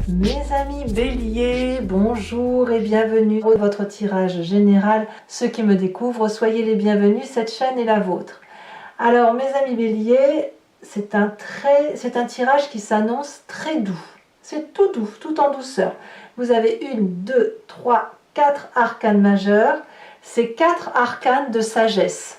Mes amis béliers, bonjour et bienvenue dans votre tirage général. Ceux qui me découvrent, soyez les bienvenus, cette chaîne est la vôtre. Alors mes amis béliers, c'est un tirage qui s'annonce très doux. C'est tout doux, tout en douceur. Vous avez 1, 2, 3, 4 arcanes majeurs. C'est 4 arcanes de sagesse.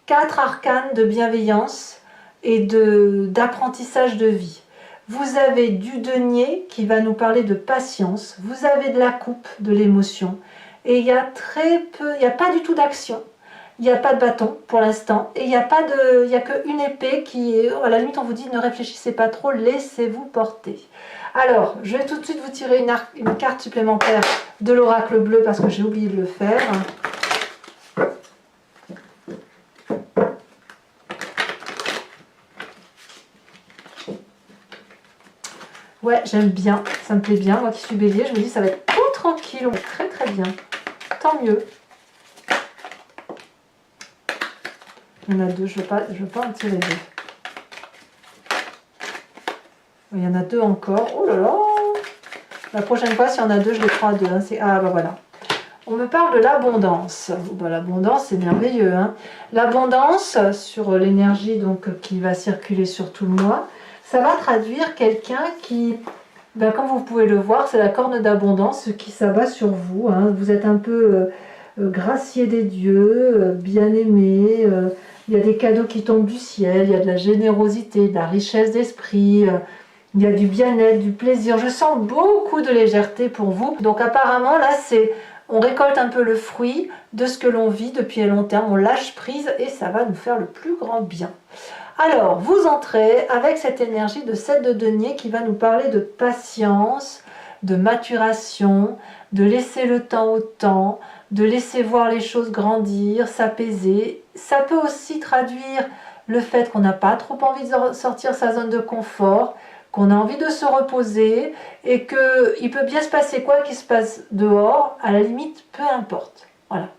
4 arcanes de bienveillance et d'apprentissage de vie. Vous avez du denier qui va nous parler de patience, vous avez de la coupe, de l'émotion, et il y a très peu, il n'y a pas du tout d'action, il n'y a pas de bâton pour l'instant, et il n'y a qu'une épée qui est, à la limite on vous dit ne réfléchissez pas trop, laissez-vous porter. Alors, je vais tout de suite vous tirer une carte supplémentaire de l'oracle bleu parce que j'ai oublié de le faire. Ouais, j'aime bien, ça me plaît bien. Moi qui suis bélier, je me dis ça va être tout tranquille, très très bien. Tant mieux. Il y en a deux, je veux pas en tirer deux. Il y en a deux encore. Oh là là! La prochaine fois, s'il y en a deux, je les prends à deux. Hein. Ah bah voilà. On me parle de l'abondance. Bah, l'abondance, c'est merveilleux. Hein. L'abondance, sur l'énergie donc qui va circuler sur tout le mois, ça va traduire quelqu'un qui, ben, comme vous pouvez le voir, c'est la corne d'abondance qui s'abat sur vous. Hein. Vous êtes un peu gracié des dieux, bien aimé. Il y a des cadeaux qui tombent du ciel, il y a de la générosité, de la richesse d'esprit. Il y a du bien-être, du plaisir. Je sens beaucoup de légèreté pour vous. Donc apparemment, là, on récolte un peu le fruit de ce que l'on vit depuis un long terme. On lâche prise et ça va nous faire le plus grand bien. Alors, vous entrez avec cette énergie de 7 de denier qui va nous parler de patience, de maturation, de laisser le temps au temps, de laisser voir les choses grandir, s'apaiser. Ça peut aussi traduire le fait qu'on n'a pas trop envie de sortir sa zone de confort, qu'on a envie de se reposer et qu'il peut bien se passer quoi qu'il se passe dehors, à la limite, peu importe. Voilà.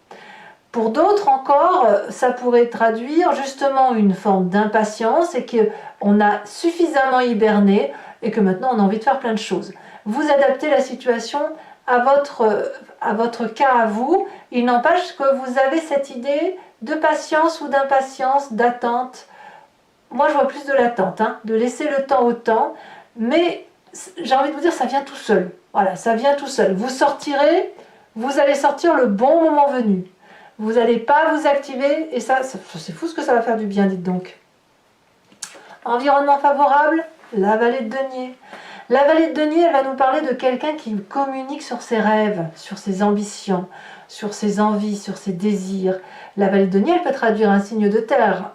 Pour d'autres encore, ça pourrait traduire justement une forme d'impatience et qu'on a suffisamment hiberné et que maintenant on a envie de faire plein de choses. Vous adaptez la situation à votre cas à vous. Il n'empêche que vous avez cette idée de patience ou d'impatience, d'attente. Moi je vois plus de l'attente, hein, de laisser le temps au temps, mais j'ai envie de vous dire ça vient tout seul. Voilà, ça vient tout seul. Vous sortirez, vous allez sortir le bon moment venu. Vous n'allez pas vous activer, et ça c'est fou ce que ça va faire du bien, dites donc. Environnement favorable, la vallée de denier. La vallée de denier, elle va nous parler de quelqu'un qui communique sur ses rêves, sur ses ambitions, sur ses envies, sur ses désirs. La vallée de denier, elle peut traduire un signe de terre,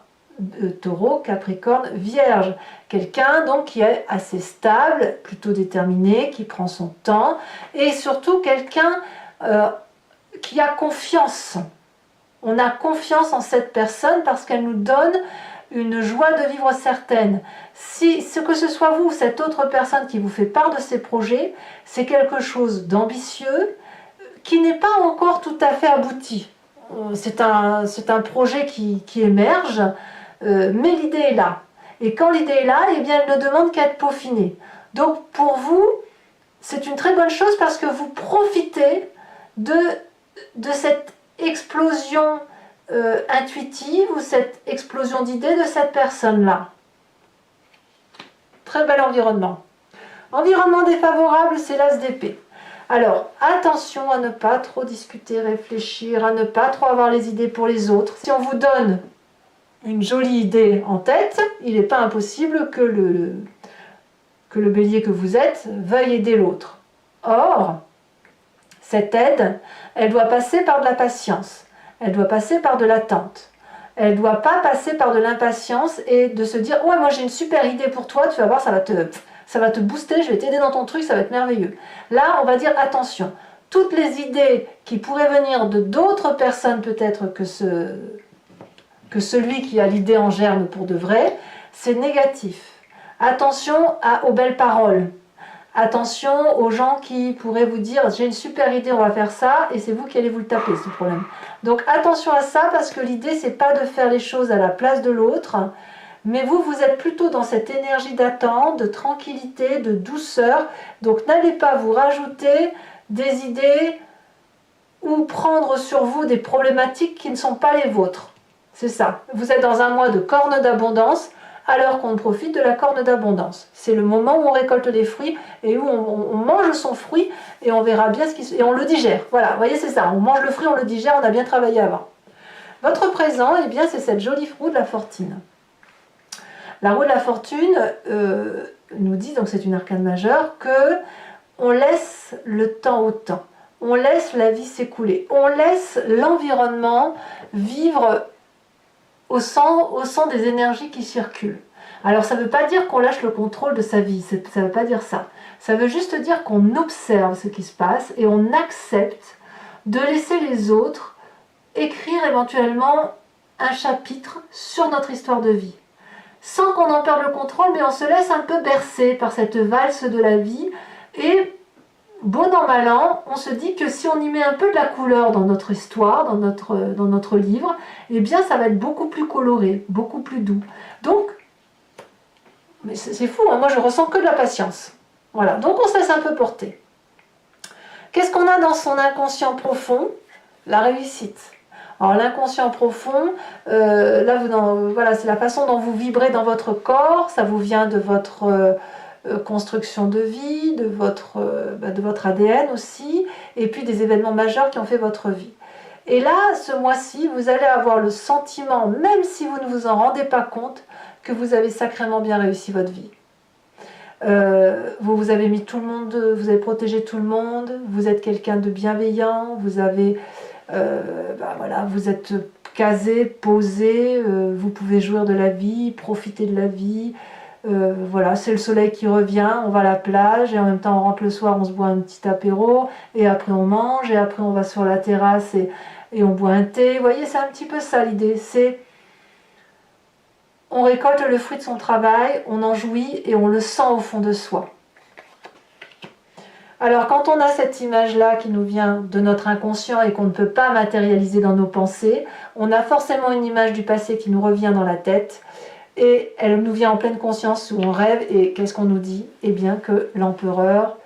taureau, capricorne, vierge. Quelqu'un donc qui est assez stable, plutôt déterminé, qui prend son temps, et surtout quelqu'un qui a confiance. On a confiance en cette personne parce qu'elle nous donne une joie de vivre certaine. Si ce que ce soit vous ou cette autre personne qui vous fait part de ses projets, c'est quelque chose d'ambitieux qui n'est pas encore tout à fait abouti. C'est un projet qui émerge, mais l'idée est là. Et quand l'idée est là, eh bien, elle ne demande qu'à être peaufinée. Donc pour vous, c'est une très bonne chose parce que vous profitez de cette explosion intuitive ou cette explosion d'idées de cette personne-là. Très bel environnement. Environnement défavorable, c'est l'as d'épée. Alors, attention à ne pas trop discuter, réfléchir, à ne pas trop avoir les idées pour les autres. Si on vous donne une jolie idée en tête, il n'est pas impossible que le bélier que vous êtes veuille aider l'autre. Or, cette aide, elle doit passer par de la patience, elle doit passer par de l'attente. Elle ne doit pas passer par de l'impatience et de se dire « Ouais, moi j'ai une super idée pour toi, tu vas voir, ça va te booster, je vais t'aider dans ton truc, ça va être merveilleux. » Là, on va dire « Attention, toutes les idées qui pourraient venir de d'autres personnes peut-être que celui qui a l'idée en germe pour de vrai, c'est négatif. Attention aux belles paroles. Attention aux gens qui pourraient vous dire j'ai une super idée, on va faire ça, et c'est vous qui allez vous le taper ce problème. Donc attention à ça parce que l'idée c'est pas de faire les choses à la place de l'autre, Mais vous, vous êtes plutôt dans cette énergie d'attente, de tranquillité, de douceur. Donc n'allez pas vous rajouter des idées ou prendre sur vous des problématiques qui ne sont pas les vôtres. C'est ça. Vous êtes dans un mois de corne d'abondance, alors qu'on profite de la corne d'abondance. C'est le moment où on récolte les fruits et où on mange son fruit et on verra bien ce qui et on le digère. Voilà, vous voyez, c'est ça. On mange le fruit, on le digère, on a bien travaillé avant. Votre présent, eh bien, c'est cette jolie roue de la fortune. La roue de la fortune nous dit, donc c'est une arcane majeure, que on laisse le temps au temps. On laisse la vie s'écouler. On laisse l'environnement vivre au sang des énergies qui circulent. Alors ça ne veut pas dire qu'on lâche le contrôle de sa vie, ça ne veut pas dire ça. Ça veut juste dire qu'on observe ce qui se passe et on accepte de laisser les autres écrire éventuellement un chapitre sur notre histoire de vie. Sans qu'on en perde le contrôle, mais on se laisse un peu bercer par cette valse de la vie et bon an, mal an, on se dit que si on y met un peu de la couleur dans notre histoire, dans notre livre, eh bien ça va être beaucoup plus coloré, beaucoup plus doux. Donc, mais c'est fou, hein, moi je ressens que de la patience. Voilà, donc on se laisse un peu porter. Qu'est-ce qu'on a dans son inconscient profond? La réussite. Alors l'inconscient profond, là voilà, c'est la façon dont vous vibrez dans votre corps, ça vous vient de votre construction de vie, de votre ADN aussi, et puis des événements majeurs qui ont fait votre vie. Et là, ce mois-ci, vous allez avoir le sentiment, même si vous ne vous en rendez pas compte, que vous avez sacrément bien réussi votre vie. Vous avez mis tout le monde, vous avez protégé tout le monde, vous êtes quelqu'un de bienveillant, vous avez, voilà, vous êtes casé, posé, vous pouvez jouir de la vie, profiter de la vie. Voilà, c'est le soleil qui revient, on va à la plage et en même temps on rentre le soir, on se boit un petit apéro et après on mange et après on va sur la terrasse et on boit un thé. Vous voyez, c'est un petit peu ça l'idée, c'est on récolte le fruit de son travail, on en jouit et on le sent au fond de soi. Alors quand on a cette image-là qui nous vient de notre inconscient et qu'on ne peut pas matérialiser dans nos pensées, on a forcément une image du passé qui nous revient dans la tête et elle nous vient en pleine conscience où on rêve et qu'est-ce qu'on nous dit? Eh bien que l'empereur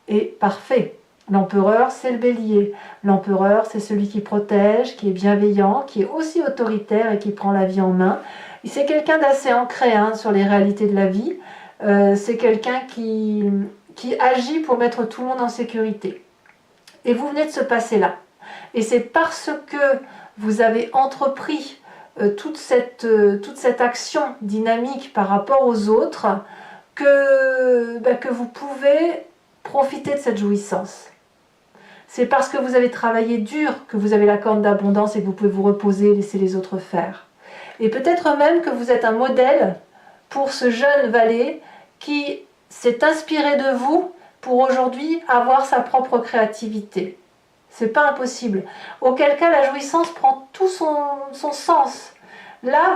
est parfait. L'empereur, c'est le bélier. L'empereur, c'est celui qui protège, qui est bienveillant, qui est aussi autoritaire et qui prend la vie en main. C'est quelqu'un d'assez ancré sur les réalités de la vie. C'est quelqu'un qui agit pour mettre tout le monde en sécurité. Et vous venez de se passer là. Et c'est parce que vous avez entrepris toute cette action dynamique par rapport aux autres que vous pouvez profiter de cette jouissance. C'est parce que vous avez travaillé dur que vous avez la corne d'abondance et que vous pouvez vous reposer et laisser les autres faire. Et peut-être même que vous êtes un modèle pour ce jeune valet qui s'est inspiré de vous pour aujourd'hui avoir sa propre créativité. C'est pas impossible. Auquel cas la jouissance prend tout son sens. Là,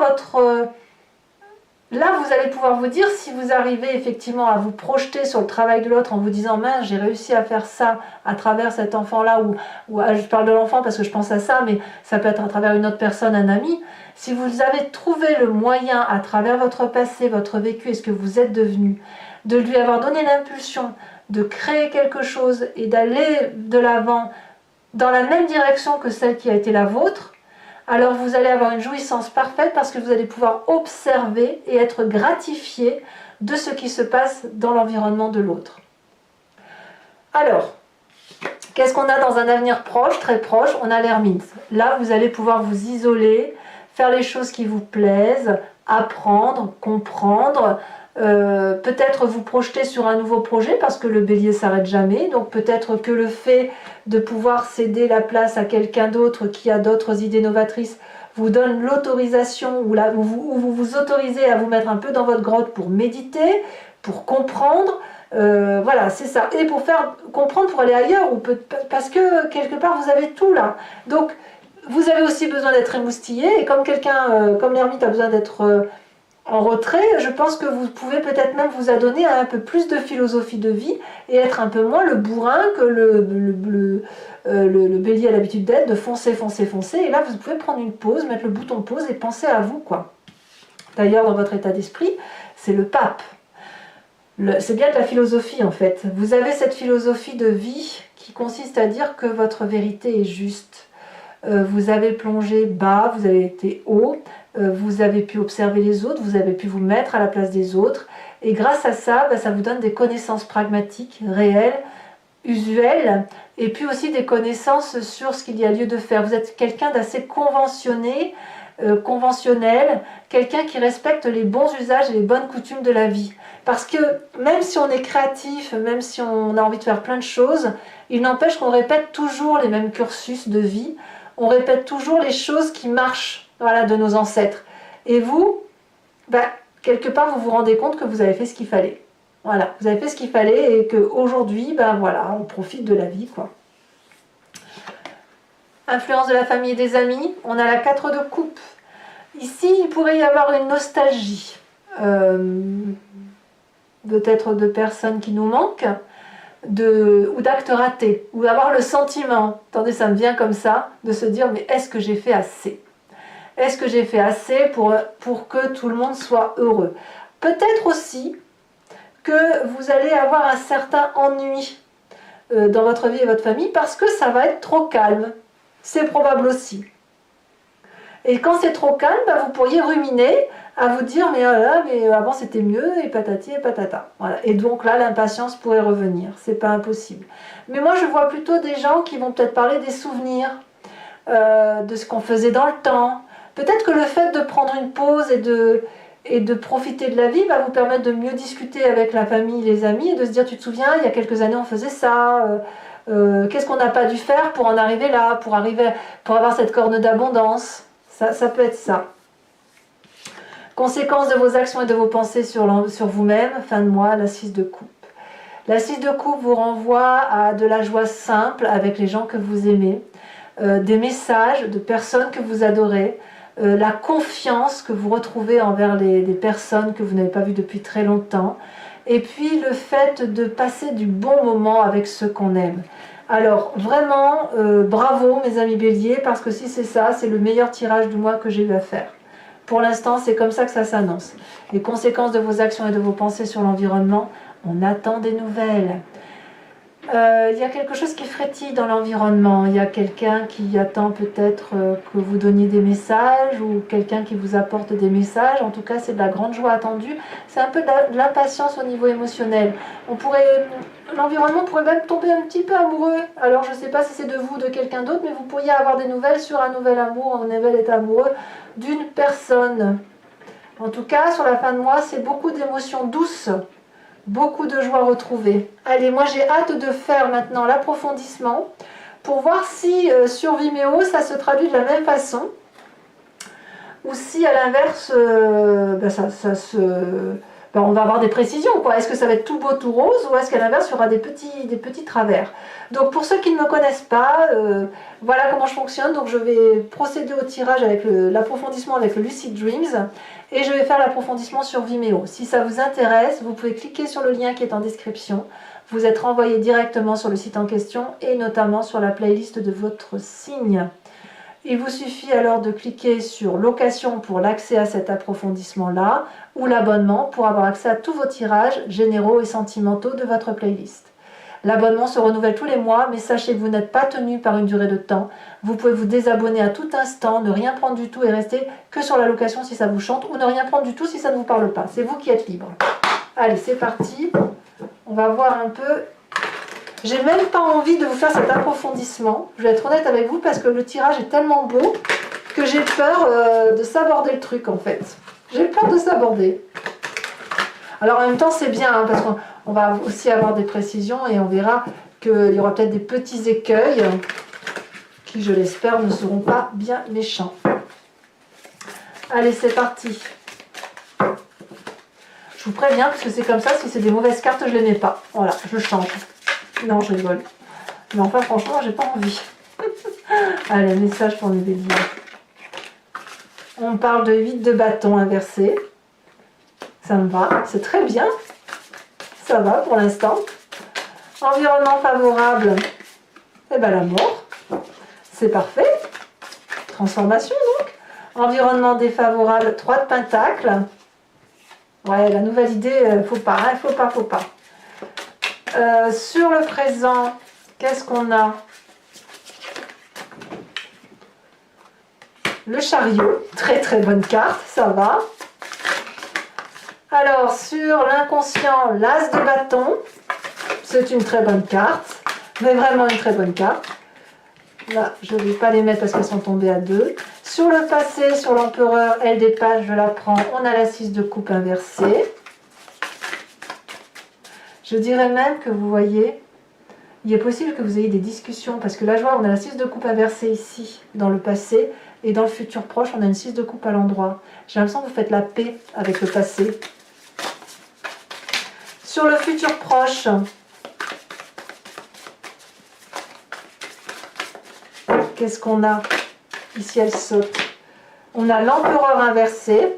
vous allez pouvoir vous dire, si vous arrivez effectivement à vous projeter sur le travail de l'autre en vous disant « mince, j'ai réussi à faire ça à travers cet enfant-là » ou je parle de l'enfant parce que je pense à ça, mais ça peut être à travers une autre personne, un ami. Si vous avez trouvé le moyen à travers votre passé, votre vécu et ce que vous êtes devenu, de lui avoir donné l'impulsion de créer quelque chose et d'aller de l'avant dans la même direction que celle qui a été la vôtre, alors vous allez avoir une jouissance parfaite parce que vous allez pouvoir observer et être gratifié de ce qui se passe dans l'environnement de l'autre. Alors, qu'est-ce qu'on a dans un avenir proche, très proche? On a l'ermite. Là, vous allez pouvoir vous isoler, faire les choses qui vous plaisent, apprendre, comprendre, peut-être vous projeter sur un nouveau projet parce que le bélier s'arrête jamais, donc peut-être que le fait de pouvoir céder la place à quelqu'un d'autre qui a d'autres idées novatrices vous donne l'autorisation ou vous vous autorisez à vous mettre un peu dans votre grotte pour méditer, pour comprendre, voilà, c'est ça, et pour faire comprendre, pour aller ailleurs, parce que quelque part vous avez tout là, donc vous avez aussi besoin d'être émoustillé, et comme comme l'ermite a besoin d'être en retrait, je pense que vous pouvez peut-être même vous adonner à un peu plus de philosophie de vie et être un peu moins le bourrin que le bélier a l'habitude d'être, de foncer, foncer, foncer. Et là, vous pouvez prendre une pause, mettre le bouton pause et penser à vous, quoi. D'ailleurs, dans votre état d'esprit, c'est le pape. C'est bien de la philosophie en fait. Vous avez cette philosophie de vie qui consiste à dire que votre vérité est juste. Vous avez plongé bas, vous avez été haut, vous avez pu observer les autres, vous avez pu vous mettre à la place des autres. Et grâce à ça, ça vous donne des connaissances pragmatiques, réelles, usuelles, et puis aussi des connaissances sur ce qu'il y a lieu de faire. Vous êtes quelqu'un d'assez conventionnel, quelqu'un qui respecte les bons usages et les bonnes coutumes de la vie. Parce que même si on est créatif, même si on a envie de faire plein de choses, il n'empêche qu'on répète toujours les mêmes cursus de vie, on répète toujours les choses qui marchent, voilà, de nos ancêtres. Et vous, quelque part, vous vous rendez compte que vous avez fait ce qu'il fallait. Voilà, vous avez fait ce qu'il fallait et qu'aujourd'hui, voilà, on profite de la vie, quoi. Influence de la famille et des amis, on a la 4 de coupe. Ici, il pourrait y avoir une nostalgie. Peut-être de personnes qui nous manquent, ou d'actes ratés, ou avoir le sentiment, attendez, ça me vient comme ça, de se dire, mais est-ce que j'ai fait assez? Est-ce que j'ai fait assez pour que tout le monde soit heureux? Peut-être aussi que vous allez avoir un certain ennui dans votre vie et votre famille parce que ça va être trop calme. C'est probable aussi. Et quand c'est trop calme, vous pourriez ruminer à vous dire mais avant c'était mieux et patati et patata. Voilà. Et donc là l'impatience pourrait revenir, c'est pas impossible. Mais moi je vois plutôt des gens qui vont peut-être parler des souvenirs, de ce qu'on faisait dans le temps. Peut-être que le fait de prendre une pause et de profiter de la vie va vous permettre de mieux discuter avec la famille, les amis et de se dire tu te souviens il y a quelques années on faisait ça, qu'est-ce qu'on n'a pas dû faire pour en arriver là, pour avoir cette corne d'abondance. Ça peut être ça. Conséquences de vos actions et de vos pensées sur vous-même, fin de mois, la 6 de coupe. La 6 de coupe vous renvoie à de la joie simple avec les gens que vous aimez, des messages de personnes que vous adorez, la confiance que vous retrouvez envers les personnes que vous n'avez pas vues depuis très longtemps, et puis le fait de passer du bon moment avec ceux qu'on aime. Alors vraiment, bravo mes amis béliers, parce que si c'est ça, c'est le meilleur tirage du mois que j'ai eu à faire. Pour l'instant, c'est comme ça que ça s'annonce. Les conséquences de vos actions et de vos pensées sur l'environnement, on attend des nouvelles. Il y a quelque chose qui frétille dans l'environnement. Il y a quelqu'un qui attend peut-être que vous donniez des messages ou quelqu'un qui vous apporte des messages. En tout cas, c'est de la grande joie attendue. C'est un peu de l'impatience au niveau émotionnel. L'environnement pourrait même tomber un petit peu amoureux. Alors, je ne sais pas si c'est de vous ou de quelqu'un d'autre, mais vous pourriez avoir des nouvelles sur un nouvel amour, un nouvel état amoureux d'une personne. En tout cas, sur la fin de mois, c'est beaucoup d'émotions douces. Beaucoup de joie retrouvée. Allez, moi j'ai hâte de faire maintenant l'approfondissement pour voir si sur Vimeo ça se traduit de la même façon ou si à l'inverse on va avoir des précisions, quoi. Est-ce que ça va être tout beau, tout rose, ou est-ce qu'à l'inverse il y aura des petits travers? Donc pour ceux qui ne me connaissent pas, voilà comment je fonctionne. Donc je vais procéder au tirage avec l'approfondissement avec le Lucid Dreams et je vais faire l'approfondissement sur Vimeo. Si ça vous intéresse, vous pouvez cliquer sur le lien qui est en description. Vous êtes renvoyé directement sur le site en question et notamment sur la playlist de votre signe. Il vous suffit alors de cliquer sur location pour l'accès à cet approfondissement-là ou l'abonnement pour avoir accès à tous vos tirages généraux et sentimentaux de votre playlist. L'abonnement se renouvelle tous les mois, mais sachez que vous n'êtes pas tenu par une durée de temps. Vous pouvez vous désabonner à tout instant, ne rien prendre du tout et rester que sur la location si ça vous chante, ou ne rien prendre du tout si ça ne vous parle pas. C'est vous qui êtes libre. Allez, c'est parti. On va voir un peu. J'ai même pas envie de vous faire cet approfondissement. Je vais être honnête avec vous parce que le tirage est tellement beau que j'ai peur de saborder le truc en fait. J'ai peur de saborder. Alors en même temps c'est bien hein, parce qu'on va aussi avoir des précisions et on verra qu'il y aura peut-être des petits écueils qui je l'espère ne seront pas bien méchants. Allez c'est parti. Je vous préviens parce que c'est comme ça, si c'est des mauvaises cartes je les mets pas. Voilà, je change. Non je rigole. Mais enfin franchement j'ai pas envie. Allez, message pour mes béliers. On parle de 8 de bâton inversé. Ça me va, c'est très bien. Ça va pour l'instant. Environnement favorable. Eh bien la mort. C'est parfait. Transformation donc. Environnement défavorable, 3 de pentacles. Ouais, la nouvelle idée, faut pas, hein, faut pas. Sur le présent, qu'est-ce qu'on a? Le chariot, très bonne carte, ça va. Alors, sur l'inconscient, l'as de bâton, c'est une très bonne carte, mais vraiment une très bonne carte. Là, je ne vais pas les mettre parce qu'elles sont tombées à 2. Sur le passé, sur l'empereur, elle des pages, je la prends. On a la 6 de coupe inversée. Je dirais même que vous voyez, il est possible que vous ayez des discussions, parce que là, je vois, on a la 6 de coupe inversée ici, dans le passé, et dans le futur proche, on a une 6 de coupe à l'endroit. J'ai l'impression que vous faites la paix avec le passé. Sur le futur proche, qu'est-ce qu'on a? Ici, elle saute. On a l'empereur inversé.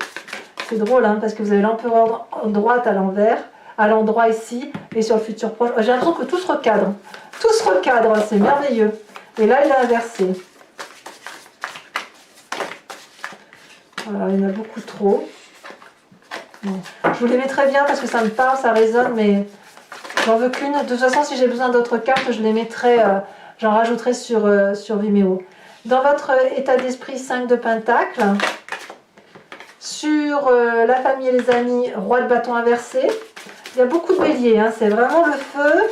C'est drôle, hein, parce que vous avez l'empereur droite à l'envers, à l'endroit ici, et sur le futur proche. J'ai l'impression que tout se recadre. Tout se recadre, c'est merveilleux. Et là, il est inversé. Voilà, il y en a beaucoup trop. Bon. Je vous les mettrai bien parce que ça me parle, ça résonne, mais j'en veux qu'une. De toute façon, si j'ai besoin d'autres cartes, je les mettrai, j'en rajouterai sur Vimeo. Dans votre état d'esprit, 5 de pentacles. Sur la famille et les amis, roi de bâton inversé. Il y a beaucoup de béliers, hein, c'est vraiment le feu.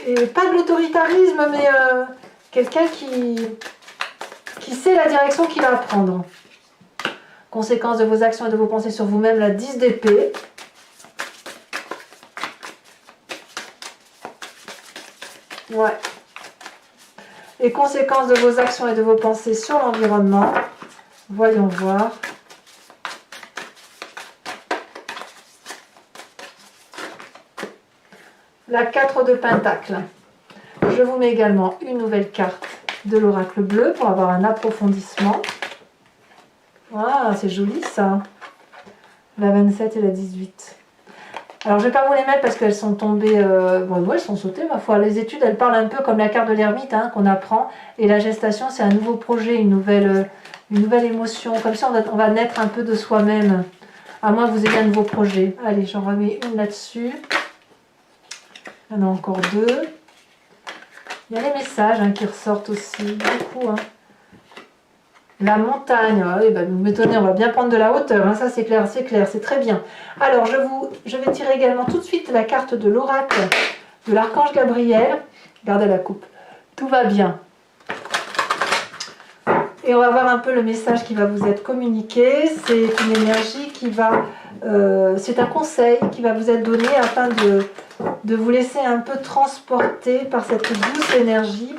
Et pas de l'autoritarisme, mais quelqu'un qui sait la direction qu'il va prendre. Conséquences de vos actions et de vos pensées sur vous-même, la 10 d'épée. Ouais. Et conséquences de vos actions et de vos pensées sur l'environnement. Voyons voir. La 4 de pentacles. Je vous mets également une nouvelle carte de l'oracle bleu pour avoir un approfondissement. Ah, c'est joli ça. La 27 et la 18. Alors, je ne vais pas vous les mettre parce qu'elles sont tombées... bon, elles sont sautées, ma foi. Les études, elles parlent un peu comme la carte de l'ermite, hein, qu'on apprend. Et la gestation, c'est un nouveau projet, une nouvelle émotion. Comme ça, on va naître un peu de soi-même. À moins que vous ayez un nouveau projet. Allez, j'en remets une là-dessus. Il y en a encore 2. Il y a les messages, hein, qui ressortent aussi. Beaucoup, hein. La montagne, oui, bah, vous m'étonnez, on va bien prendre de la hauteur, hein, ça c'est clair, c'est très bien. Alors je vais tirer également tout de suite la carte de l'oracle de l'archange Gabriel. Regardez la coupe, tout va bien. Et on va voir un peu le message qui va vous être communiqué. C'est une énergie qui va, c'est un conseil qui va vous être donné afin de vous laisser un peu transporter par cette douce énergie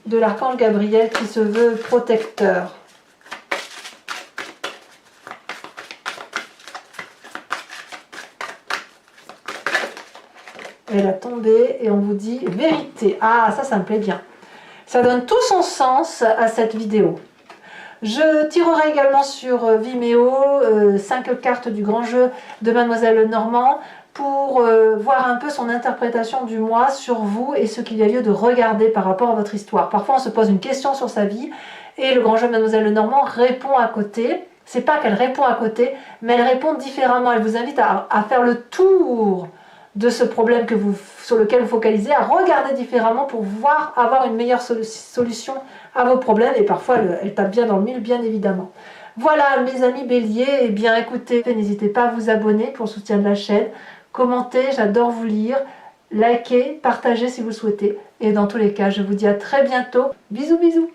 de l'archange Gabriel qui se veut protecteur. Elle a tombé et on vous dit vérité. Ah, ça me plaît bien. Ça donne tout son sens à cette vidéo. Je tirerai également sur Vimeo 5 cartes du grand jeu de Mademoiselle Lenormand pour voir un peu son interprétation du mois sur vous et ce qu'il y a lieu de regarder par rapport à votre histoire. Parfois on se pose une question sur sa vie et le grand jeu de Mademoiselle Lenormand répond à côté. C'est pas qu'elle répond à côté, mais elle répond différemment. Elle vous invite à faire le tour de ce problème sur lequel vous focalisez, à regarder différemment pour avoir une meilleure solution à vos problèmes. Et parfois elle tape bien dans le mille, bien évidemment. Voilà mes amis béliers, et bien écoutez, n'hésitez pas à vous abonner pour le soutien de la chaîne. Commentez, j'adore vous lire, likez, partagez si vous le souhaitez. Et dans tous les cas, je vous dis à très bientôt. Bisous bisous.